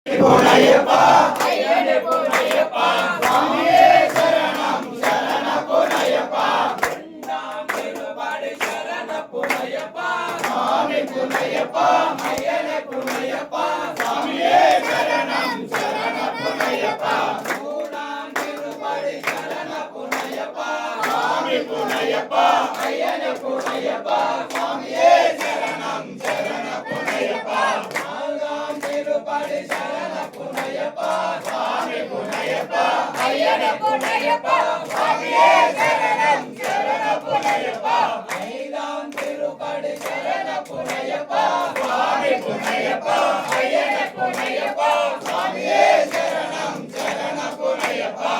பொன்னையப்பா ஐயனே பொன்னையப்பா சுவாமியே சரணம் சரண பொன்னையப்பா இரண்டாம் திருப்படி சரண பொன்னையப்பா சுவாமி பொன்னையப்பா ஐயனே பொன்னையப்பா சுவாமியே சரணம் சரண பொன்னையப்பா மூணாம் திருப்படி சரண பொன்னையப்பா சுவாமி பொன்னையப்பா ஐயனே பொன்னையப்பா சுவாமியே சரணம் சரண பொன்னையப்பா நான்காம் திருப்படி சரண பொன்னையப்பா சுவாமி பொன்னையப்பா ஐயனே பொன்னையப்பா சுவாமியே சரணம் சரண பொன்னையப்பா ஐந்தாம் திருப்படி சரண பொன்னையப்பா சுவாமி பொன்னையப்பா ஐயனே பொன்னையப்பா சுவாமியே சரணம் சரண பொன்னையப்பா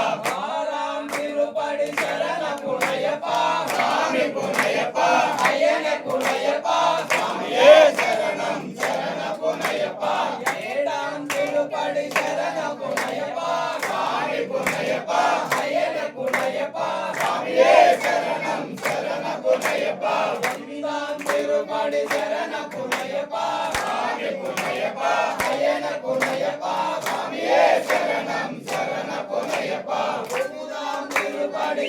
ஆறாம் திருப்படி சரண பொன்னையப்பா சுவாமி பொன்னையப்பா ஐயனே பொன்னையப்பா சுவாமியே சரணம் சரண பொன்னையப்பா ஏழாம் திருப்படி சரண பொன்னையப்பா சுவாமி பொன்னையப்பா ஐயனே பொன்னையப்பா சுவாமியே சரணம் சரண பொன்னையப்பா எட்டாம் திருப்படி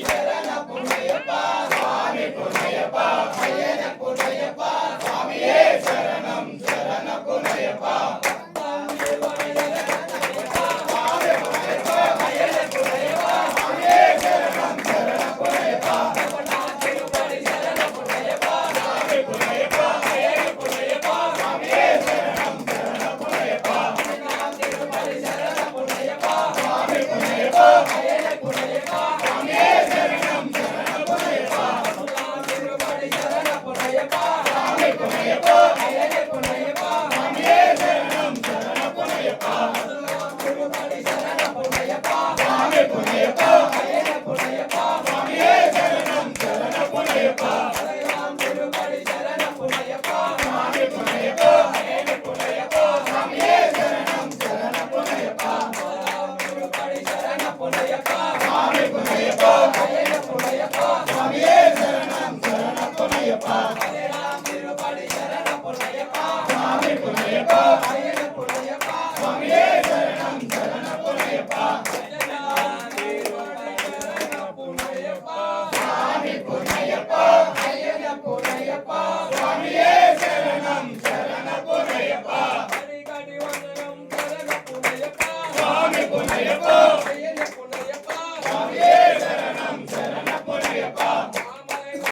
சரண பொன்னையப்பா சுவாமி பொன்னையப்பா ஐயனே பொன்னையப்பா சுவாமியே சரணம் சரண பொன்னையப்பா ஒன்பதாம் திருப்படி சரண பொன்னையப்பா சுவாமி பொன்னையப்பா ஐயனே பொன்னையப்பா சுவாமியே சரணம் சரண பொன்னையப்பா பத்தாம் திருப்படி பொன்னையப்பா